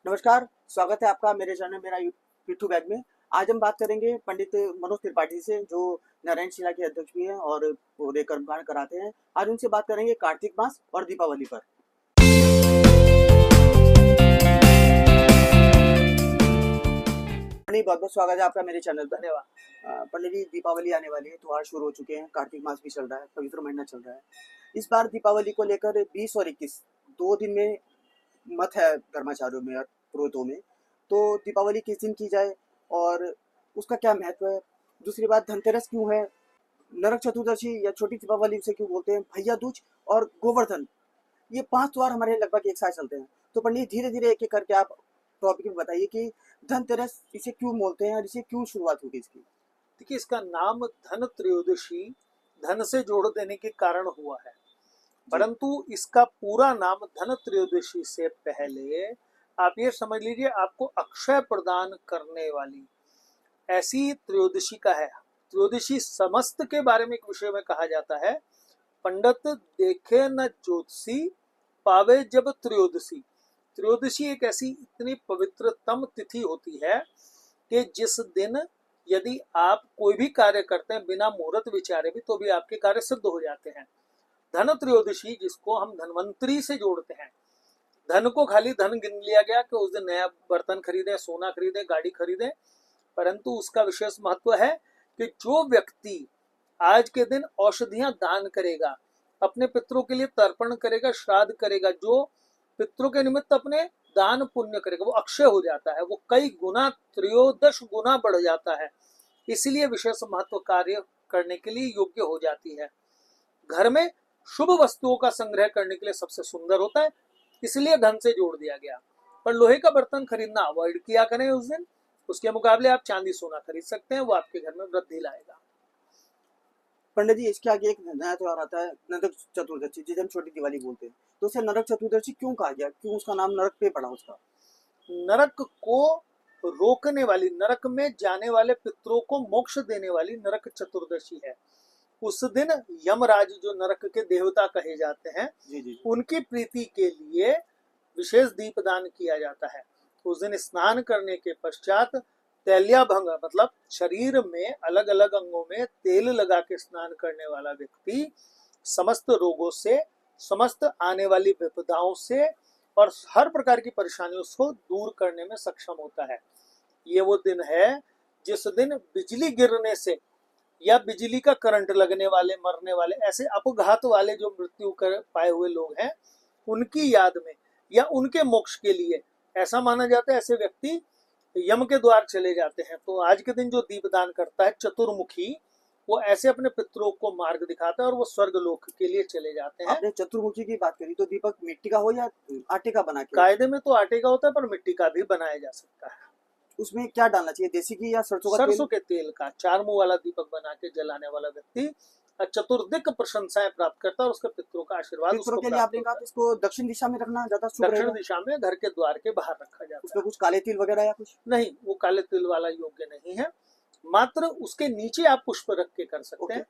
नमस्कार, स्वागत है आपका मेरे चैनल मेरा पिट्ठू बैग में। आज हम बात करेंगे पंडित मनोज त्रिपाठी से, जो नारायण शिला के अध्यक्ष भी हैं और पूरे कर्मकांड कराते हैं। आज उनसे बात करेंगे कार्तिक मास और दीपावली पर। पंडित, बहुत बहुत स्वागत है आपका मेरे चैनल पर। धन्यवाद। पंडित जी, दीपावली आने वाली है, त्योहार शुरू हो चुके हैं, कार्तिक मास भी चल रहा है, पवित्र महीना चल रहा है। इस बार दीपावली को लेकर 20 और 21 दो दिन में मत है धर्माचार्यों में और पुरोहितों में। तो दीपावली किस दिन की जाए और उसका क्या महत्व है? दूसरी बात, धनतेरस क्यों है? नरक चतुर्दशी या छोटी दीपावली उसे क्यों बोलते हैं? भैया दूज और गोवर्धन, ये 5 त्योहार हमारे लगभग एक साथ चलते हैं। तो पंडित, धीरे-धीरे एक-एक करके आप टॉपिक में बताइए कि धनतेरस इसे क्यों बोलते हैं और इसे क्यों शुरुआत हुई इसकी? देखिए, इसका नाम धन त्रयोदशी धन से जोड़ देने के कारण हुआ है, परंतु इसका पूरा नाम धन त्रयोदशी से पहले आप ये समझ लीजिए, आपको अक्षय प्रदान करने वाली ऐसी त्रयोदशी का है। त्रयोदशी समस्त के बारे में एक विषय में कहा जाता है, पंडित देखे न ज्योतिषी पावे जब त्रयोदशी। त्रयोदशी एक ऐसी इतनी पवित्रतम तिथि होती है कि जिस दिन यदि आप कोई भी कार्य करते हैं बिना मुहूर्त विचारे भी, तो भी आपके कार्य सिद्ध हो जाते हैं। धन त्रयोदशी, जिसको हम धनवंतरी से जोड़ते हैं, धन को खाली धन गिन लिया गया कि उस दिन नया बर्तन खरीदें, सोना खरीदें, गाड़ी खरीदें, परंतु उसका विशेष महत्व है कि जो व्यक्ति आज के दिन औषधियां दान करेगा, अपने पितरों के लिए तर्पण करेगा, श्राद्ध करेगा, जो पितरों के निमित्त अपने दान पुण्य करेगा, वो अक्षय हो जाता है, वो कई गुना, त्रयोदश गुना बढ़ जाता है, इसलिए विशेष महत्व कार्य करने के लिए योग्य हो जाती है। घर में शुभ वस्तुओं का संग्रह करने के लिए सबसे सुंदर होता है, इसलिए धन से जोड़ दिया गया। पर लोहे का बर्तन खरीदना अवॉइड किया करें उस दिन। उसके मुकाबले आप चांदी सोना खरीद सकते हैं, वो आपके घर में वृद्धि लाएगा। पंडित जी, इसके आगे एक नया त्योहार आता है, नरक चतुर्दशी, जिसे हम छोटी दिवाली बोलते हैं। तो उसे नरक चतुर्दशी क्यों कहा गया? क्यों उसका नाम नरक पे पड़ा उसका? नरक को रोकने वाली, नरक में जाने वाले पितरों को मोक्ष देने वाली नरक चतुर्दशी है। उस दिन यमराज, जो नरक के देवता कहे जाते हैं, उनकी प्रीति के लिए विशेष दीपदान किया जाता है। उस दिन स्नान करने के पश्चात तैल्याभंग, मतलब शरीर में अलग अलग अंगों में तेल लगा के स्नान करने वाला व्यक्ति समस्त रोगों से, समस्त आने वाली विपदाओं से और हर प्रकार की परेशानियों को दूर करने में सक्षम होता है। ये वो दिन है जिस दिन बिजली गिरने से या बिजली का करंट लगने वाले, मरने वाले, ऐसे अपघात वाले जो मृत्यु कर पाए हुए लोग हैं, उनकी याद में या उनके मोक्ष के लिए ऐसा माना जाता है, ऐसे व्यक्ति यम के द्वार चले जाते हैं। तो आज के दिन जो दीपदान करता है चतुर्मुखी, वो ऐसे अपने पितरों को मार्ग दिखाता है और वो स्वर्ग लोक के लिए चले जाते हैं। आपने चतुर्मुखी की बात करी, तो दीपक मिट्टी का हो या आटे का बना के? कायदे में तो आटे का होता है, पर मिट्टी का भी बनाया जा सकता है। उसमें क्या डालना चाहिए, देसी घी या सरसों का तेल? सरसों के तेल का चार मुंह वाला दीपक बना के जलाने वाला व्यक्ति चतुर्दिक प्रशंसाएं प्राप्त करता है और उसके पितरों का आशीर्वाद पितरों के लिए आपने कहा इसको दक्षिण दिशा में रखना ज्यादा शुभ रहेगा? दक्षिण दिशा में घर के द्वार के बाहर रखा जाता है। उसमें कुछ काले तिल वगैरह या कुछ नहीं, वो काले तिल वाला योग्य नहीं है, मात्र उसके नीचे आप पुष्प रख के कर सकते हैं।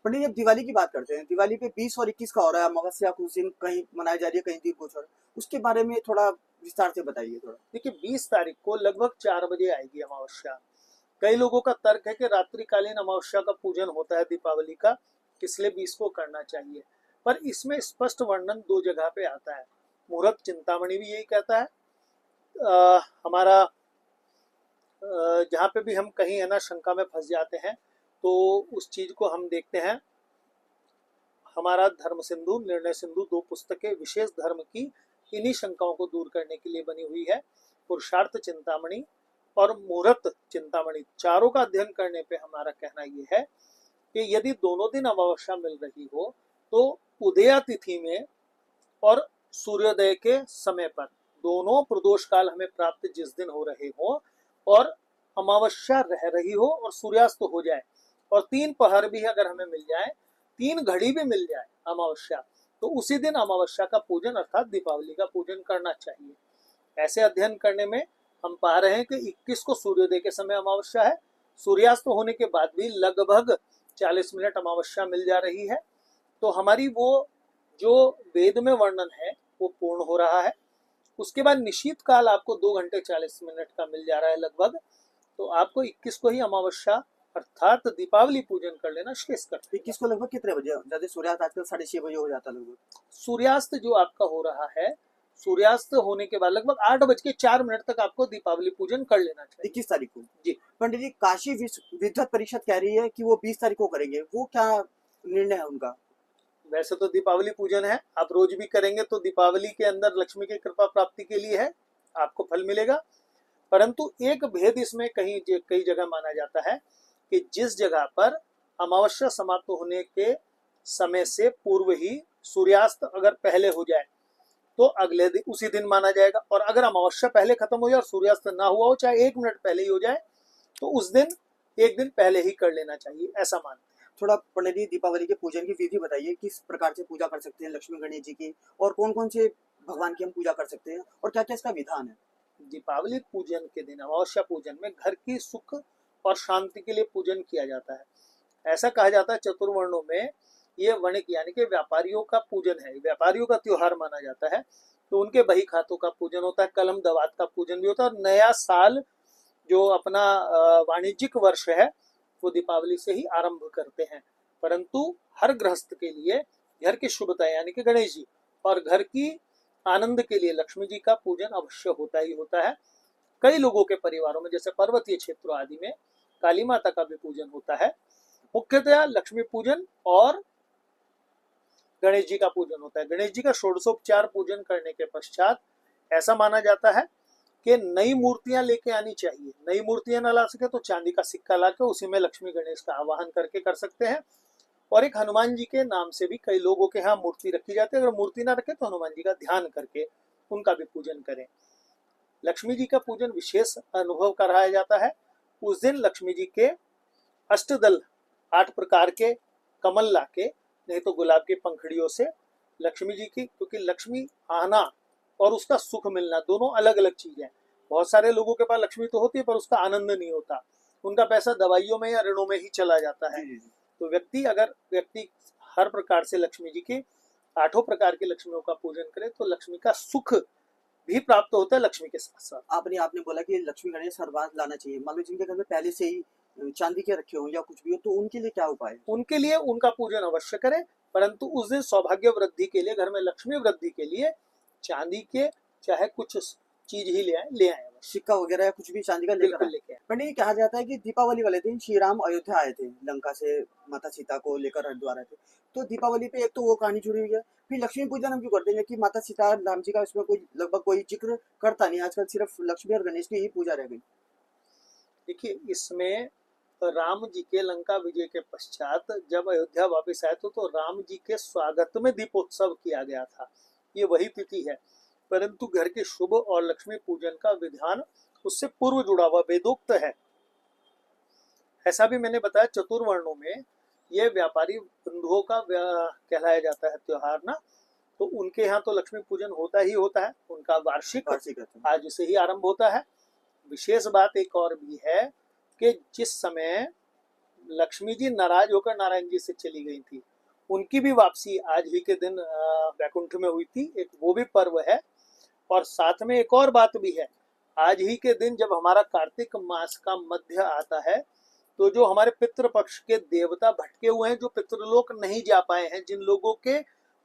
पंडित, जब दिवाली की बात करते हैं, दिवाली पे 20 और 21 का हो रहा है, अमावस्या कुछ दिन कहीं मनाई जा रही है, कहीं दीप गोचर, उसके बारे में थोड़ा विस्तार से बताइए थोड़ा। देखिए, 20 तारीख को लगभग 4 बजे आएगी अमावस्या। कई लोगों का तर्क है कि रात्रिकालीन अमावस्या का पूजन होता है दीपावली का, इसलिए 20 को करना चाहिए, पर इसमें स्पष्ट वर्णन 2 जगह पे आता है। मुहूर्त चिंतामणि भी यही कहता है। हमारा जहाँ पे भी हम कहीं है ना शंका में फंस जाते हैं, तो उस चीज को हम देखते हैं। हमारा धर्म सिंधु, निर्णय सिंधु, 2 पुस्तकें विशेष धर्म की इन्हीं शंकाओं को दूर करने के लिए बनी हुई है। पुरुषार्थ चिंतामणि और मुहूर्त चिंतामणि, चारों का अध्ययन करने पे हमारा कहना यह है कि यदि दोनों दिन अमावस्या मिल रही हो, तो उदया तिथि में और सूर्योदय के समय पर, दोनों प्रदोष काल हमें प्राप्त जिस दिन हो रहे हो और अमावस्या रह रही हो और सूर्यास्त हो जाए और 3 पहर भी अगर हमें मिल जाए, 3 घड़ी भी मिल जाए अमावस्या, तो उसी दिन अमावस्या का पूजन अर्थात दीपावली का पूजन करना चाहिए। ऐसे अध्ययन करने में हम पा रहे हैं कि 21 को सूर्योदय के समय अमावस्या है, सूर्यास्त होने के बाद भी लगभग 40 मिनट अमावस्या मिल जा रही है। तो हमारी वो जो वेद में वर्णन है वो पूर्ण हो रहा है। उसके बाद निशीत काल आपको 2 घंटे 40 मिनट का मिल जा रहा है लगभग, तो आपको 21 को ही अमावस्या अर्थात दीपावली पूजन कर लेना शेष कर देगा। 21 को लगभग कितने बजे? ज्यादा सूर्यास्त आजकल 6:30 बजे हो जाता है लगभग। सूर्यास्त जो आपका हो रहा है, सूर्यास्त होने के बाद लगभग 8:04 तक आपको दीपावली पूजन कर लेना चाहिए। 21 तारीख को जी। पंडित जी, काशी विद्वत परिषद कह रही है कि वो 20 तारीख को करेंगे, वो क्या निर्णय है उनका? वैसे तो दीपावली पूजन है, आप रोज भी करेंगे तो दीपावली के अंदर लक्ष्मी की कृपा प्राप्ति के लिए है, आपको फल मिलेगा। परंतु एक भेद इसमें कई जगह माना जाता है कि जिस जगह पर अमावस्या समाप्त होने के समय से पूर्व ही सूर्यास्त अगर पहले हो जाए तो अगले दिन उसी दिन माना जाएगा, और अगर अमावस्या पहले खत्म हो जाए और सूर्यास्त ना हुआ हो, चाहे 1 मिनट पहले ही हो जाए, तो उस दिन 1 दिन पहले ही कर लेना चाहिए, ऐसा मानते हैं। थोड़ा पंडित जी दीपावली के पूजन की विधि बताइए, किस प्रकार से पूजा कर सकते हैं लक्ष्मी गणेश जी की, और कौन कौन से भगवान की हम पूजा कर सकते हैं, और क्या क्या इसका विधान है? दीपावली पूजन के दिन, अमावस्या पूजन में घर की सुख और शांति के लिए पूजन किया जाता है। ऐसा कहा जाता है चतुर्वर्णों में ये वणिक यानी कि व्यापारियों का पूजन है, व्यापारियों का त्योहार माना जाता है, तो उनके बही खातों का पूजन होता है, कलम दवात का पूजन भी होता है, और नया साल जो अपना वाणिज्यिक वर्ष है वो दीपावली से ही आरंभ करते हैं। परंतु हर गृहस्थ के लिए घर की शुभता यानी कि गणेश जी और घर की आनंद के लिए लक्ष्मी जी का पूजन अवश्य होता ही होता है। कई लोगों के परिवारों में जैसे पर्वतीय क्षेत्रों आदि में काली माता का भी पूजन होता है। मुख्यतया लक्ष्मी पूजन और गणेश जी का पूजन होता है। गणेश जी का षोडशोपचार पूजन करने के पश्चात ऐसा माना जाता है कि नई मूर्तियां लेके आनी चाहिए। नई मूर्तियां ना ला सके तो चांदी का सिक्का लाके उसी में लक्ष्मी गणेश का आवाहन करके कर सकते हैं। और एक हनुमान जी के नाम से भी कई लोगों के यहाँ मूर्ति रखी जाती है। अगर मूर्ति ना रखे तो हनुमान जी का ध्यान करके उनका भी पूजन करें। लक्ष्मी जी का पूजन विशेष अनुभव कराया जाता है। उस दिन लक्ष्मी जी के अष्टदल 8 प्रकार के कमल लाके, नहीं तो गुलाब की पंखड़ियों से लक्ष्मी जी की, क्योंकि लक्ष्मी आना और उसका सुख मिलना दोनों अलग अलग चीजें हैं। बहुत सारे लोगों के पास लक्ष्मी तो होती है पर उसका आनंद नहीं होता, उनका पैसा दवाइयों में या ऋणों में ही चला जाता है। तो व्यक्ति हर प्रकार से लक्ष्मी जी की 8 प्रकार की लक्ष्मियों का पूजन करे तो लक्ष्मी का सुख भी प्राप्त होता है लक्ष्मी के साथ साथ। आपने बोला कि लक्ष्मी गणेश हर बार लाना चाहिए, मान लो जिनके घर में पहले से ही चांदी के रखे हो या कुछ भी हो, तो उनके लिए क्या उपाय है? उनके लिए उनका पूजन अवश्य करें, परंतु उस दिन सौभाग्य वृद्धि के लिए, घर में लक्ष्मी वृद्धि के लिए चांदी के चाहे कुछ चीज ही ले आए, सिक्का वगैरह या कुछ भी चांदी का लेकर लेके आए। पंडित, कहा जाता है कि दीपावली वाले दिन श्री राम अयोध्या आए थे, लंका से माता सीता को लेकर हरिद्वार आए थे, तो दीपावली पे एक तो वो कहानी जुड़ी हुई है, फिर लक्ष्मी पूजन हम क्यों करते हैं कि माता सीता राम जी का इसमें कोई लगभग कोई जिक्र करता नहीं, आजकल सिर्फ लक्ष्मी और गणेश की ही पूजा रह गई। देखिए, इसमें राम जी के लंका विजय के पश्चात जब अयोध्या वापस आए तो राम जी के स्वागत में दीपोत्सव किया गया था, ये वही तिथि है। परंतु घर के शुभ और लक्ष्मी पूजन का विधान उससे पूर्व जुड़ा हुआ वेदोक्त है। ऐसा भी मैंने बताया चतुर्वर्णों में ये व्यापारी बंधुओं का कहलाया जाता है त्योहार ना, तो उनके यहाँ तो लक्ष्मी पूजन होता ही होता है, उनका वार्षिक आज से ही आरंभ होता है। विशेष बात एक और भी है कि जिस समय लक्ष्मी जी नाराज होकर नारायण जी से चली गई थी, उनकी भी वापसी आज ही के दिन वैकुंठ में हुई थी, एक वो भी पर्व है। और साथ में एक और बात भी है, आज ही के दिन जब हमारा कार्तिक मास का मध्य आता है तो जो हमारे पितृपक्ष के देवता भटके हुए हैं, जो पितृलोक नहीं जा पाए हैं, जिन लोगों के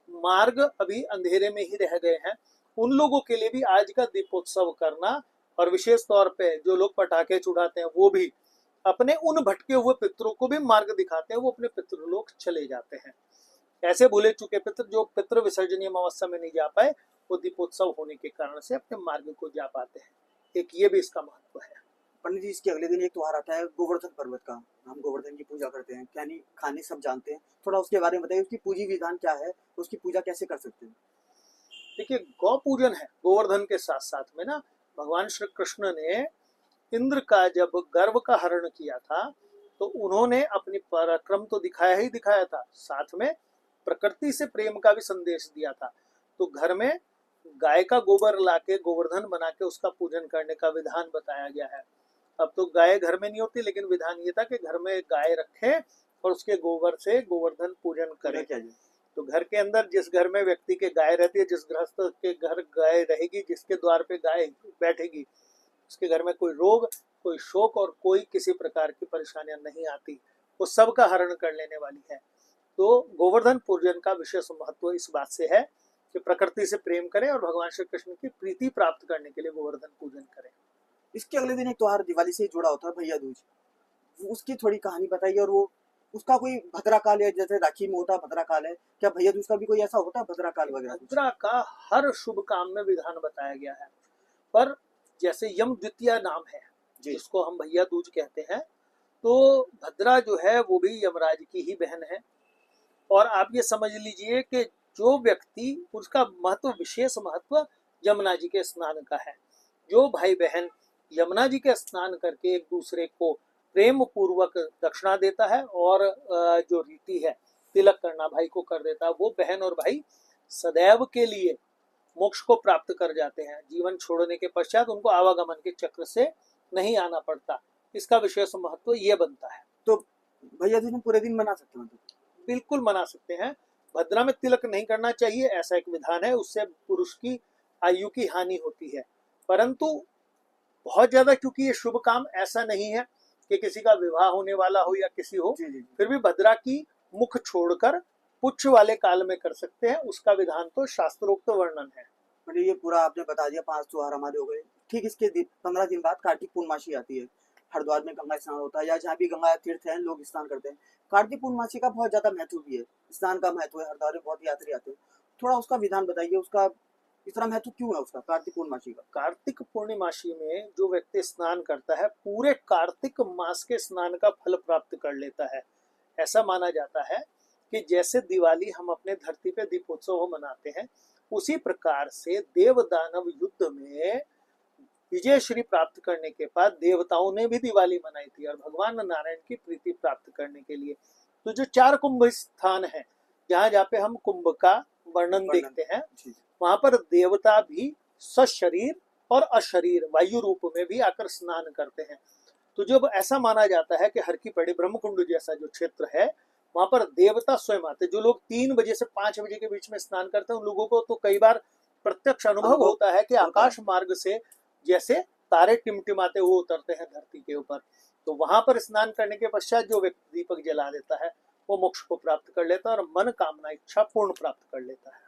मार्ग अभी अंधेरे में ही रह गए हैं, उन लोगों के लिए भी आज का दीपोत्सव करना, और विशेष तौर पे जो लोग पटाखे छुड़ाते हैं वो भी अपने उन भटके हुए पितरों को भी मार्ग दिखाते हैं, वो अपने पितृलोक चले जाते हैं। ऐसे भूले चुके पितर जो पितृ विसर्जनीय अमावस्या में नहीं जा पाए, वो दीपोत्सव होने के कारण से अपने मार्ग को जा पाते हैं। एक ये भी इसका महत्व है। पंडित जी, इसके अगले दिन एक त्योहार आता है गोवर्धन पर्वत का, हम गोवर्धन की पूजा करते हैं, यानी खाने सब जानते हैं, थोड़ा उसके बारे में बताइए, उसकी पूजी विधान क्या है, उसकी पूजा कैसे कर सकते हैं? देखिए, गौ पूजन है गोवर्धन के साथ साथ में ना, भगवान श्री कृष्ण ने इंद्र का जब गर्व का हरण किया था तो उन्होंने अपनी पराक्रम तो दिखाया ही दिखाया था, साथ में प्रकृति से प्रेम का भी संदेश दिया था। तो घर में गाय का गोबर लाके गोवर्धन बना के उसका पूजन करने का विधान बताया गया है। अब तो गाय घर में नहीं होती, लेकिन विधान ये था कि घर में गाय रखें और उसके गोबर से गोवर्धन पूजन करें। तो घर के अंदर जिस घर में व्यक्ति के गाय रहती है, जिस गृहस्थ के घर गाय रहेगी, जिसके द्वार पे गाय बैठेगी, उसके घर में कोई रोग, कोई शोक और कोई किसी प्रकार की परेशानियां नहीं आती, वो सब का हरण कर लेने वाली है। तो गोवर्धन पूजन का विशेष महत्व इस बात से है कि प्रकृति से प्रेम करें और भगवान श्री कृष्ण की प्रीति प्राप्त करने के लिए गोवर्धन पूजन करें। इसके अगले दिन एक त्योहार दिवाली से जुड़ा होता है भैया दूज, उसकी थोड़ी कहानी बताइए। और वो उसका कोई भद्रा काल है, जैसे राखी में होता भद्रा काल है, क्या भैया दूज का भी कोई ऐसा होता है भद्रा काल वगैरह कुछ? भद्रा का हर शुभ काम में विधान बताया गया है, पर जैसे यम द्वितीया नाम है जिसको हम भैया दूज कहते हैं, तो भद्रा जो है वो भी यमराज की ही बहन है। और आप ये समझ लीजिए कि जो व्यक्ति, उसका महत्व, विशेष महत्व यमुना जी के स्नान का है। जो भाई बहन यमुना जी के स्नान करके एक दूसरे को प्रेम पूर्वक दक्षिणा देता है और जो रीति है तिलक करना भाई को कर देता है, वो बहन और भाई सदैव के लिए मोक्ष को प्राप्त कर जाते हैं। जीवन छोड़ने के पश्चात उनको आवागमन के चक्र से नहीं आना पड़ता। इसका विशेष महत्व ये बनता है। तो भैया दूज हम पूरे दिन मना सकते हैं? बिल्कुल मना सकते हैं। भद्रा में तिलक नहीं करना चाहिए, ऐसा एक विधान है, उससे पुरुष की आयु की हानि होती है। परंतु बहुत ज्यादा, क्योंकि ये शुभ काम ऐसा नहीं है कि किसी का विवाह होने वाला हो या किसी हो, फिर भी भद्रा की मुख छोड़कर पुच्छ वाले काल में कर सकते हैं। उसका विधान तो शास्त्रोक्त वर्णन है। मतलब ये पूरा आपने बता दिया, 5 त्योहार हमारे हो गए। ठीक इसके 15 दिन बाद कार्तिक पूर्णमासी आती है। हरिद्वार में गंगा स्नान होता है, या जहाँ भी गंगा तीर्थ है लोग स्नान करते हैं। कार्तिक पूर्णमासी का बहुत ज्यादा महत्व भी है, स्नान का महत्व है। हरिद्वार में बहुत यात्री आते हैं, थोड़ा उसका विधान बताइए, उसका इतना महत्व क्यों है उसका कार्तिक पूर्णमासी का? कार्तिक पूर्णिमासी में जो व्यक्ति स्नान करता है, पूरे कार्तिक मास के स्नान का फल प्राप्त कर लेता है। ऐसा माना जाता है कि जैसे दिवाली हम अपने धरती पे दीपोत्सव मनाते हैं, उसी प्रकार से देव दानव युद्ध में विजय श्री प्राप्त करने के बाद देवताओं ने भी दिवाली मनाई थी, और भगवान नारायण की प्रीति प्राप्त करने के लिए। तो जो 4 कुंभ स्थान है, जहाँ पे हम कुंभ का वर्णन देखते हैं, वहां पर देवता भी सशरीर और अशरीर वायु रूप में भी आकर स्नान करते हैं। तो जब ऐसा माना जाता है कि हर की पड़ी ब्रह्मकुंड जैसा जो क्षेत्र है, वहां पर देवता स्वयं आते। जो लोग 3 बजे से 5 बजे के बीच में स्नान करते हैं, उन लोगों को तो कई बार प्रत्यक्ष अनुभव होता है कि आकाश मार्ग से जैसे तारे टिमटिमाते हुए उतरते हैं धरती के ऊपर। तो वहां पर स्नान करने के पश्चात जो व्यक्ति दीपक जला देता है, वो मोक्ष को प्राप्त कर लेता है और मन कामना इच्छा पूर्ण प्राप्त कर लेता है।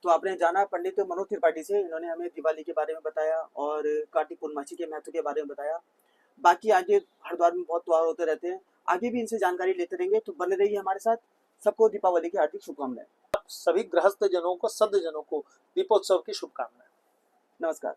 तो आपने जाना पंडित मनोज त्रिपाठी से, इन्होंने हमें दिवाली के बारे में बताया और कार्तिक पूर्णमासी के महत्व के बारे में बताया। बाकी आगे हरिद्वार में बहुत त्योहार होते रहते हैं, आगे भी इनसे जानकारी लेते रहेंगे, तो बने रहिए हमारे साथ। सबको दीपावली की हार्दिक शुभकामनाएं। सभी गृहस्थ जनों को, सद जनों को दीपोत्सव की शुभकामनाएं। नमस्कार।